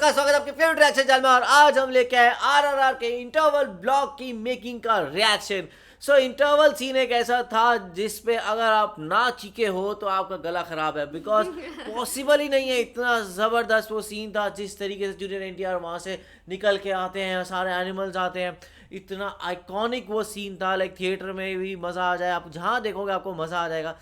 का स्वागत है आपके फेवरेट रिएक्शन चैनल में। और आज हम लेके आए आरआरआर के इंटरवल ब्लॉक की मेकिंग का रिएक्शन। सो इंटरवल सीन एक ऐसा था जिसपे अगर आप ना चीखे हो तो आपका गला खराब है, बिकॉज पॉसिबल ही नहीं है। इतना ज़बरदस्त वो सीन था, जिस तरीके से जूनियर एनटीआर वहाँ से निकल के आते हैं, सारे एनिमल्स आते हैं, इतना आइकॉनिक वो सीन था। लाइक थिएटर में भी मज़ा आ जाए, आप जहाँ देखोगे आपको मज़ा आ जाएगा।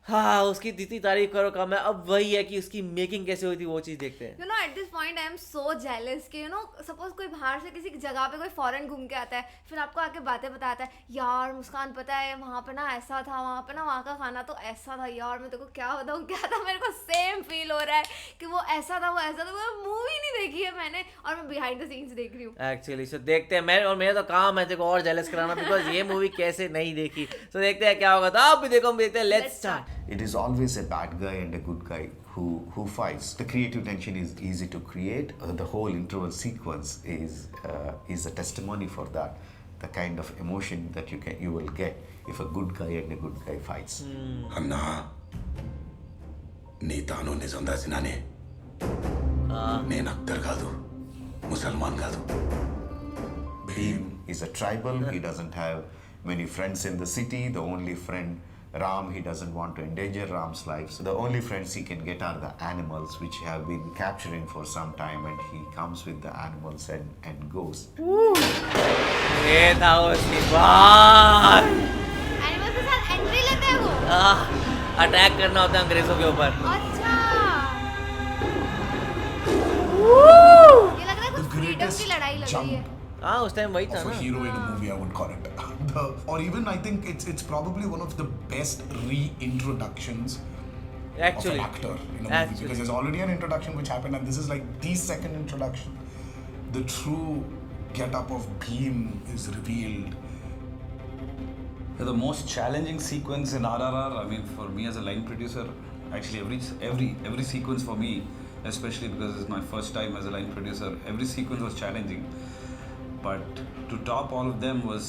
हाँ, उसकी जितनी तारीफ करो कम है। अब वही है कि उसकी मेकिंग कैसे हुई थी वो चीज़ देखते हैं। You know at this point I am so jealous कि सपोज कोई बाहर से किसी जगह पे कोई फॉरेन घूम के आता है, फिर आपको आके बातें बताता है, यार मुस्कान पता है वहाँ पे ना ऐसा था, वहाँ पे ना वहाँ का खाना तो ऐसा था, यार मैं तेरे को क्या बताऊँ क्या था। मेरे को सेम फील हो रहा है कि वो ऐसा था, वो ऐसा था। वो मूवी नहीं देखी है मैंने और मैं बिहाइंड द सीन्स देख रही हूँ एक्चुअली सो देखते हैं। मेरा तो काम है तेरे को और जेलस कराना, बिकॉज ये मूवी कैसे नहीं देखी। सो देखते हैं क्या होगा। तो आप भी देखो, हम देखते हैं। Let's start. It is always a bad guy and a good guy who fights. The creative tension is easy to create. The whole interval sequence is a testimony for that. The kind of emotion that you will get if a good guy and a good guy fights. అన్నా నీ తాను నిజం దాచినానే నేను అక్తర్ కాదు ముసల్మాన్ కాదు Bhim is a tribal. He doesn't have many friends in the city. The only friend Ram, he doesn't want to endanger Ram's life. So the only friends he can get are the animals, which have been capturing for some time, and he comes with the animals and goes. ये था उसकी बात। Animals के साथ entry लेते हैं वो। Attack करना होता है अंग्रेजों के ऊपर। अच्छा ये लग रहा है कुछ फ्रीडम की लड़ाई लग रही है। हाँ, उस टाइम वही था of a ना। hero in a movie I would call it or even I think it's probably one of the best reintroductions of an actor in a movie, because there's already an introduction which happened and this is like the second introduction. The true get-up of Bhim is revealed. The most challenging sequence in RRR, I mean, for me as a line producer, actually every sequence for me, especially because it's my first time as a line producer, every sequence was challenging. But to top all of them was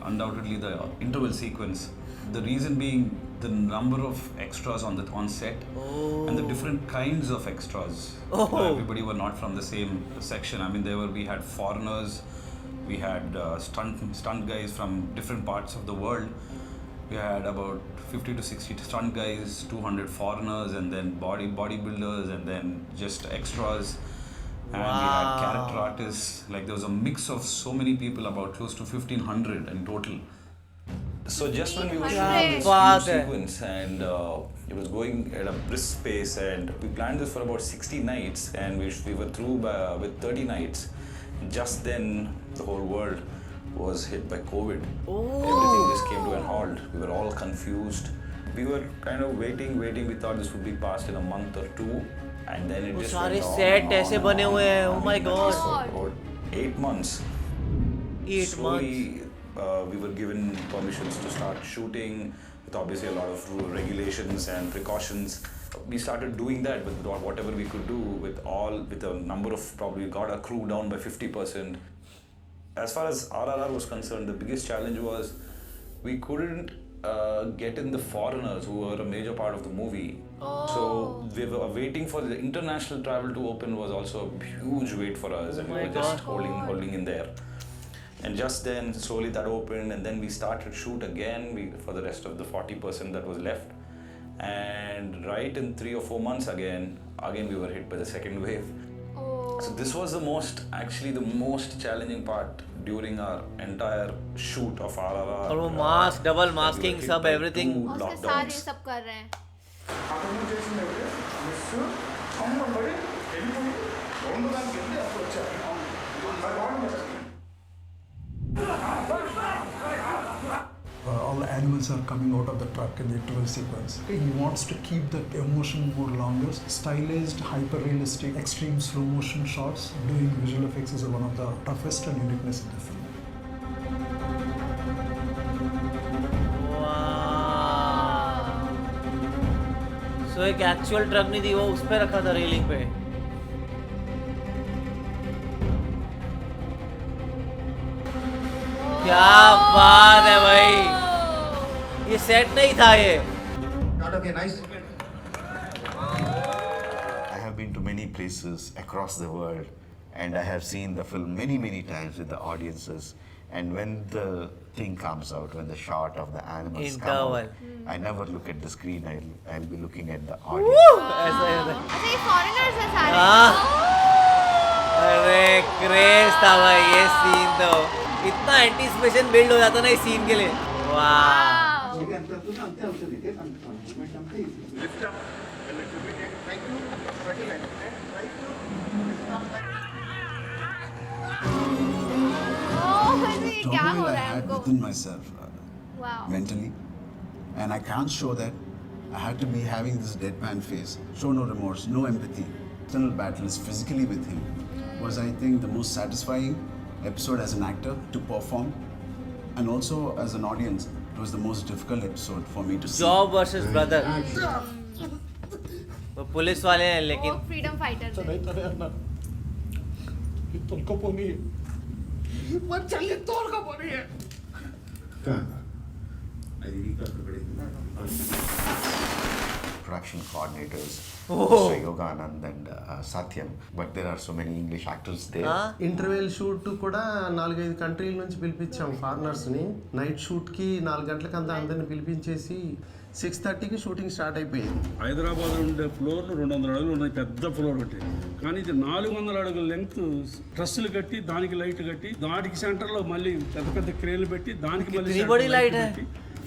undoubtedly the interval sequence. The reason being the number of extras on set and the different kinds of extras. Everybody were not from the same section. I mean, we had foreigners, we had stunt guys from different parts of the world. We had about 50 to 60 stunt guys, 200 foreigners, and then bodybuilders, and then just extras. And we had character artists. Like there was a mix of so many people, about close to 1,500 in total. So just when we were shooting this huge sequence and it was going at a brisk pace, and we planned this for about 60 nights, and we were through with 30 nights. Just then the whole world was hit by COVID. Everything just came to a halt. We were all confused. We were kind of waiting. We thought this would be passed in a month or two. And then it just सारे set ऐसे बने हुए हैं। Oh my God! For 8 months. 8 months. We were given permissions to start shooting with obviously a lot of regulations and precautions. We started doing that with whatever we could do with a number of, probably got our crew down by 50%. As far as RRR was concerned, the biggest challenge was we couldn't get in the foreigners who were a major part of the movie. So we were waiting for the international travel to open, was also a huge wait for us, and we were just holding in there. And just then slowly that opened, and then we started shoot again for the rest of the 40% that was left. And right in 3 or 4 months again we were hit by the second wave. So this was the most challenging part during our entire shoot of RRR. और वो mask, double masking, सब everything. उसके साथ ये सब कर रहे हैं। All the animals are coming out of the truck in the interval sequence. He wants to keep the emotion more longer. Stylized, hyper-realistic, extreme slow motion shots. Doing visual effects is one of the toughest and uniqueness in the film. So एक actual truck नहीं थी, वो उस पे रखा था railing पे। क्या बात है भाई, ये सेट नहीं था ये। I have been to many places places across the world, and I have seen the film many, many times with the audiences. And when the thing comes out, when the shot of the animals come out, I never look at the screen. I'll be looking at the audience. ऐसा ही होता है। अच्छा ये foreigners हैं सारे हाँ। अरे craze था भाई ये सीन तो, इतना एंटीसिपेशन बिल्ड हो जाता ना इस सीन के लिए। वाह। क्या हो Turmoil I रहा है had हमको? within myself Wow. mentally, and I can't show that. I had to be having this deadpan face, show no remorse, no empathy. Internal battles physically with him was, I think, the most satisfying episode as an actor to perform, and also as an audience, it was the most difficult episode for me to see. Job versus brother, वो police वाले हैं वो लेकिन freedom fighter थे Production coordinators, Mr. Yoganand and Satyam, but there are so many English actors there. Interval shoot కూడా 4-5 కంట్రీల నుంచి పిలిపించాం ఫారినర్స్ని. Night షూట్కి 4 గంటలకు అందరిని పిలిపించేసి 6:30కి షూటింగ్ స్టార్ట్ అయిపోయింది. హైదరాబాద్ ఉండే ఫ్లోర్లు 200 అడుగులు ఉన్నాయి, పెద్ద ఫ్లోర్ ఒకటి. కానీ ఇది 400 అడుగుల లెంగ్త్ ట్రస్సులు కట్టి దానికి లైట్ కట్టి దానికి సెంటర్లో మళ్ళీ పెద్ద పెద్ద క్రేన్లు పెట్టి దానికి మళ్ళీ లైట్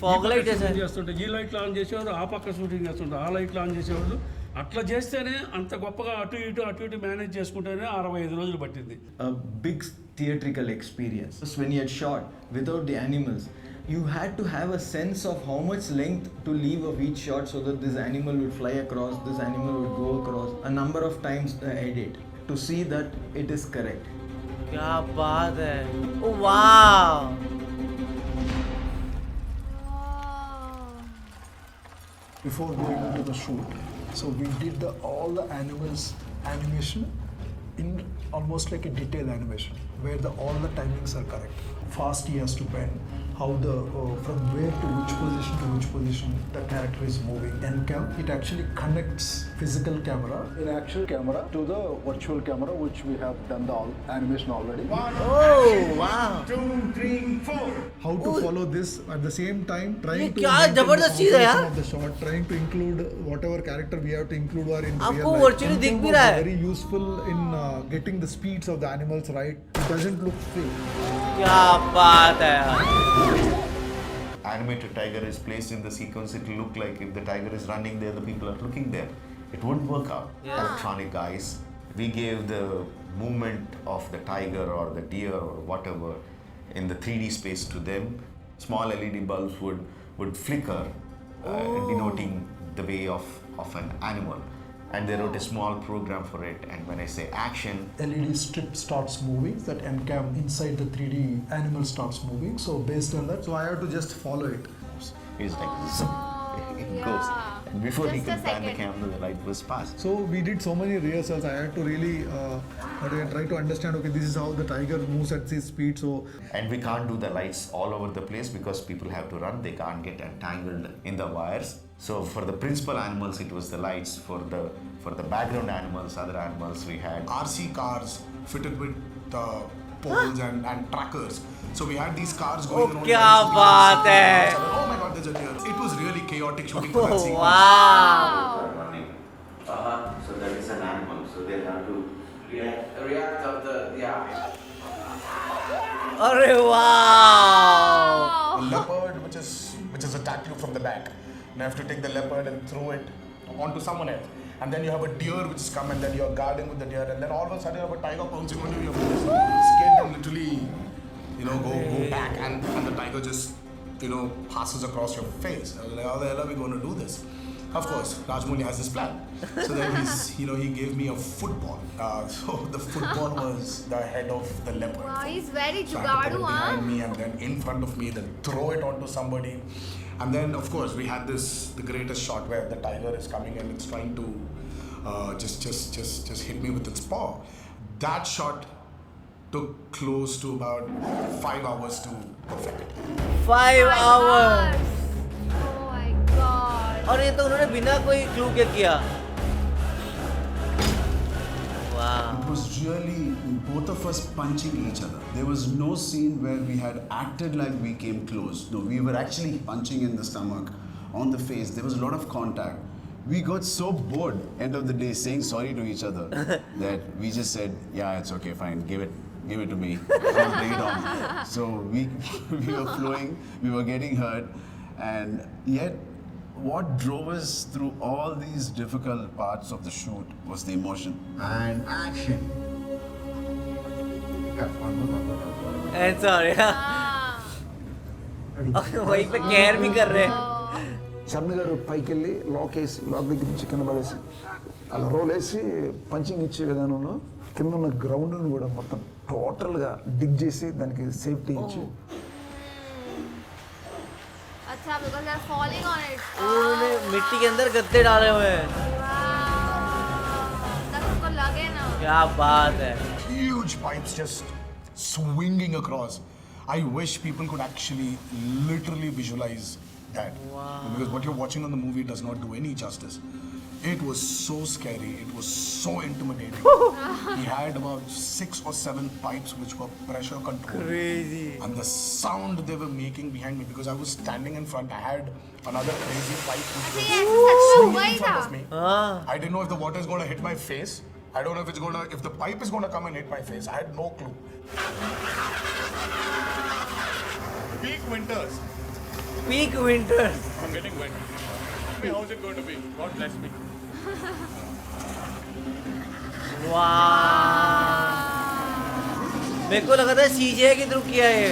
ఫాగ్ లైట్ చేస్తుంటే ఈ లైట్లు ఆన్ చేసేవారు, ఆ పక్క షూటింగ్ చేస్తుంటే ఆ లైట్లు ఆన్ చేసేవాళ్ళు. అట్లా చేస్తేనే అంత గొప్పగా అటు ఇటు మేనేజ్ చేసుకుంటేనే 65 రోజులు పట్టింది. A big theatrical experience. Just when you had shot without the animals, you had to have a sense of how much length to leave of each shot so that this animal would fly across, this animal would go across a number of times the edit to see that it is correct. क्या बात है, वाह। Before going into the shoot, so we did all the animals animation in almost like a detail animation where all the timings are correct. Fast he has to bend, how the from where to which position the character is moving. And it actually connects physical camera in actual camera to the virtual camera, which we have done the animation already. Oh wow, 2, 3, 4. How to follow this at the same time, trying to क्या maintain जबरदस्त the चीज़ है यार। operation of the shot, trying to include whatever character we have to include or in आपको real life. virtually दिख भी रहा है। Very useful in getting the speeds of the animals right. It doesn't look fake. क्या बात है यार। Animated tiger is placed in the sequence, it will look like if the tiger is running there, the people are looking there. It wouldn't work out. Yeah. Electronic guys, we gave the movement of the tiger or the deer or whatever in the 3D space to them. Small LED bulbs would flicker, denoting the way of an animal. And they wrote a small program for it. And when I say action, LED strip starts moving, that MCAM inside the 3D animal starts moving. So based on that, so I have to just follow it. it's like zoom, it goes. And before he Just a could pan the second. camera, the light was passed. So we did so many rehearsals. I had to really try to understand. Okay, this is how the tiger moves at this speed. So And we can't do the lights all over the place because people have to run, they can't get entangled in the wires. So for the principal animals, it was the lights. For the background animals, other animals, we had RC cars fitted with poles and trackers. So we had these cars going around. क्या बात है। Oh my God, there's a deer. It was really chaotic shooting for that sequence. वाह। running. So that is an animal. So they have to react of the अरे वाह। A leopard which is attacked you from the back. And you have to take the leopard and throw it onto someone else. And then you have a deer which is come and then you're guarding with the deer. And then all of a sudden you have a tiger pouncing on you. You have to just skate and literally, go back. And the tiger just, passes across your face. I was like, how the hell are we going to do this? Of course, Rajmouli has this plan. So then he gave me a football. So the football was the head of the leopard. Wow, he's very So I had to jugaadu, put it behind huh? me and then in front of me, then throw it onto somebody. And then, of course, we had the greatest shot where the tiger is coming and it's trying to just hit me with its paw. That shot took close to about 5 hours to perfect. 5 hours। Oh my God. और ये तो उन्होंने बिना कोई clue के किया। was really both of us punching each other. There was no scene where we had acted like we came close. No, we were actually punching in the stomach, on the face. There was a lot of contact. We got so bored, end of the day, saying sorry to each other that we just said, yeah, it's okay, fine, give it to me. And play it on. So we were flowing, we were getting hurt, and yet what drove us through all these difficult parts of the shoot was the emotion. And action. And sorry. वहीं पे care भी कर रहे हैं. చరణ్ గారు పైకి వెళ్ళి lock దగ్గర నుంచి కింద పడేసి అలా రోల్ వేసి పంచింగ్ ఇచ్చే విధానంలో కింద ఉన్న గ్రౌండ్ను కూడా మొత్తం టోటల్గా డిగ్ చేసి దానికి సేఫ్టీ ఇచ్చి अच्छा because they are falling on it. उन्होंने मिट्टी के अंदर गद्दे डाले हुए हैं. तक उनको लगे ना. क्या बात है. Huge pipes just swinging across. I wish people could actually literally visualize that. Wow. Because what you're watching on the movie does not do any justice. It was so scary. It was so intimidating. He had about 6 or 7 pipes which were pressure controlled. Crazy. And the sound they were making behind me, because I was standing in front, I had another crazy pipe which was swinging in front of me. I didn't know if the water is going to hit my face. I don't know if the pipe is going to come and hit my face. I had no clue. Peak winters. Peak winters. I'm getting wet. How's it going to be? God bless me. वाह. मेरे को लगा था CGI के through किया है.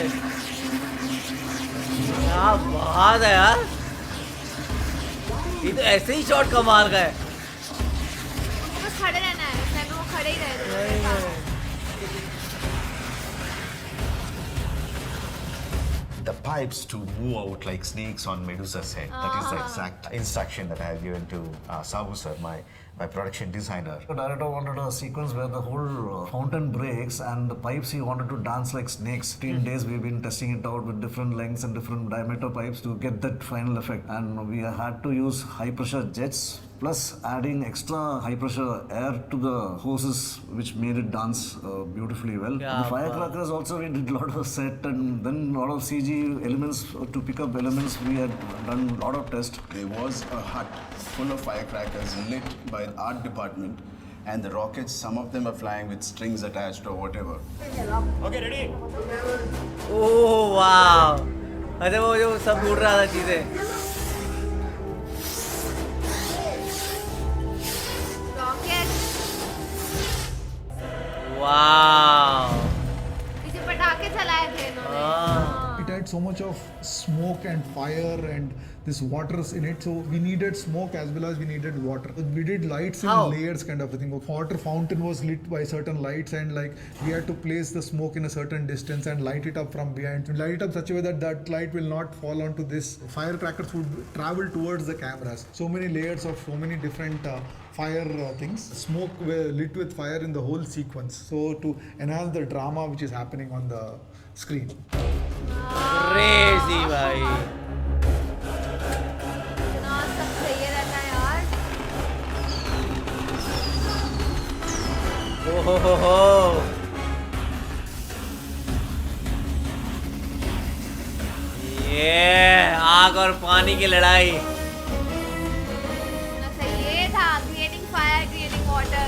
क्या बात है यार. ये तो ऐसे ही शॉट कमाल का है. बस खड़े रहना है. उस टाइम वो खड़े ही रहे. The pipes to move out like snakes on Medusa's head. That is the exact instruction that I have given to Sabu sir, my production designer. The director wanted a sequence where the whole fountain breaks and the pipes he wanted to dance like snakes. 10 days we've been testing it out with different lengths and different diameter pipes to get that final effect. And we had to use high pressure jets plus adding extra high pressure air to the hoses, which made it dance beautifully well. Yeah, the firecrackers also we did a lot of set and then a lot of CG elements to pick up elements. We had done a lot of tests. There was a hut full of firecrackers lit by the art department, and the rockets, some of them are flying with strings attached or whatever. Okay, ready? ओह वाह. अरे वो जो सब उड़ रहा था चीजें. Rocket. वाह. पीछे पटाखे चलाए थे इन्होंने. It had so much of smoke and fire and this waters in it, so we needed smoke as well as we needed water. We did lights in How? layers kind of a thing. Water fountain was lit by certain lights, and like we had to place the smoke in a certain distance and light it up from behind. Light it up such a way that that light will not fall onto this. Firecrackers would travel towards the cameras. So many layers of so many different fire things. Smoke were lit with fire in the whole sequence, so to enhance the drama which is happening on the screen. Crazy भाई. ना सब सही रहता है यार. ओहो. ये आग और पानी की लड़ाई. ना सही ये था. Creating fire, creating water.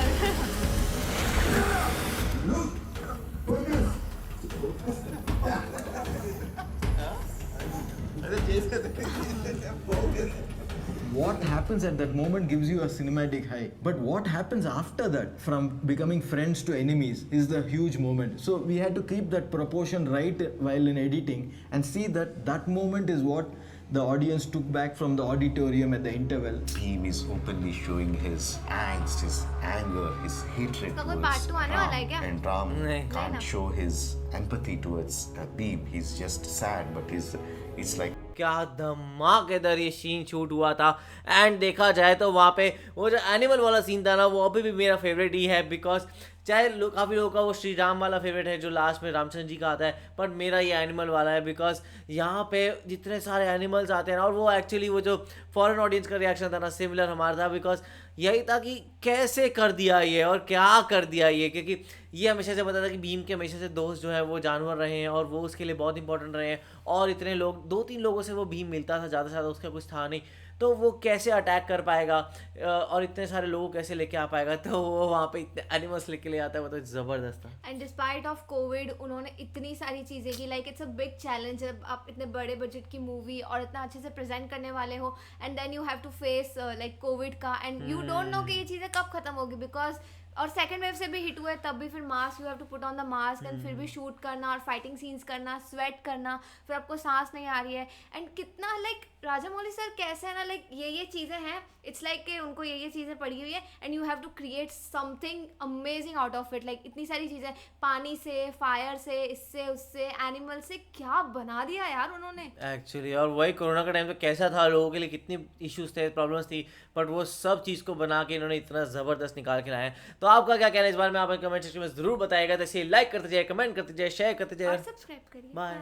What happens at that moment gives you a cinematic high. But what happens after that, from becoming friends to enemies, is the huge moment. So we had to keep that proportion right while in editing and see that that moment is what the audience took back from the auditorium at the interval. Beam is openly showing his angst, his anger, his hatred इसका कोई towards part 2 आने वाला है क्या? And Ram नहीं. can't show his empathy towards Beam. He's just sad, but it's like क्या धमाकेदार ये सीन शूट हुआ था. एंड देखा जाए तो वहाँ पे वो जो एनिमल वाला सीन था ना, वो अभी भी मेरा फेवरेट ही है. बिकॉज चाहे काफ़ी लोगों का वो श्री राम वाला फेवरेट है जो लास्ट में रामचंद्र जी का आता है, पर मेरा ये एनिमल वाला है बिकॉज यहाँ पे जितने सारे एनिमल्स आते हैं ना, और वो एक्चुअली वो जो फॉरेन ऑडियंस का रिएक्शन था ना सिमिलर हमारा था, बिकॉज यही था कि कैसे कर दिया ये और क्या कर दिया ये, क्योंकि ये हमेशा से पता था कि भीम के हमेशा से दोस्त जो है वो जानवर रहे हैं और वो उसके लिए बहुत इंपॉर्टेंट रहे हैं, और इतने लोग 2-3 लोगों से वो भीम मिलता था, ज़्यादा से ज़्यादा उसका कुछ था नहीं, तो वो कैसे अटैक कर पाएगा और इतने सारे लोगों कैसे लेके आ पाएगा, तो वो वहाँ पे इतने एनिमल्स लेके ले आता है, वो तो ज़बरदस्त था। एंड डिस्पाइट ऑफ कोविड उन्होंने इतनी सारी चीज़ें की, like it's a big challenge जब आप इतने बड़े बजट की मूवी और इतना अच्छे से प्रेजेंट करने वाले हो, and then you have to face like covid का, एंड यू डोंट नो कि ये चीज़ें कब खत्म होगी, बिकॉज और सेकंड वेव से भी हिट हुए तब भी फिर mask, you have to put on the mask, and फिर भी शूट करना और फाइटिंग सीन्स करना, स्वेट करना, फिर आपको सांस नहीं आ रही है, एंड कितना लाइक राजामौली सर कैसे है ना, लाइक ये चीज़ें हैं, इट्स लाइक कि उनको ये चीज़ें पड़ी हुई है and you have to create something amazing out of it, like इतनी सारी चीज़ें, पानी से, फायर से, इससे उससे, एनिमल से, क्या बना दिया यार उन्होंने एक्चुअली। और वही कोरोना का टाइम तो कैसा था, लोगों के लिए कितनी इश्यूज थे, प्रॉब्लम्स थी, बट वो सब चीज़ को बना के इन्होंने इतना ज़बरदस्त निकाल के लाया है। तो आपका क्या कहना है इस बारे में आप कमेंट सेक्शन में ज़रूर बताइएगा। तो इसे लाइक करते जाइए, कमेंट करते जाइए, शेयर करते जाइए, और सब्सक्राइब करिए। बाय।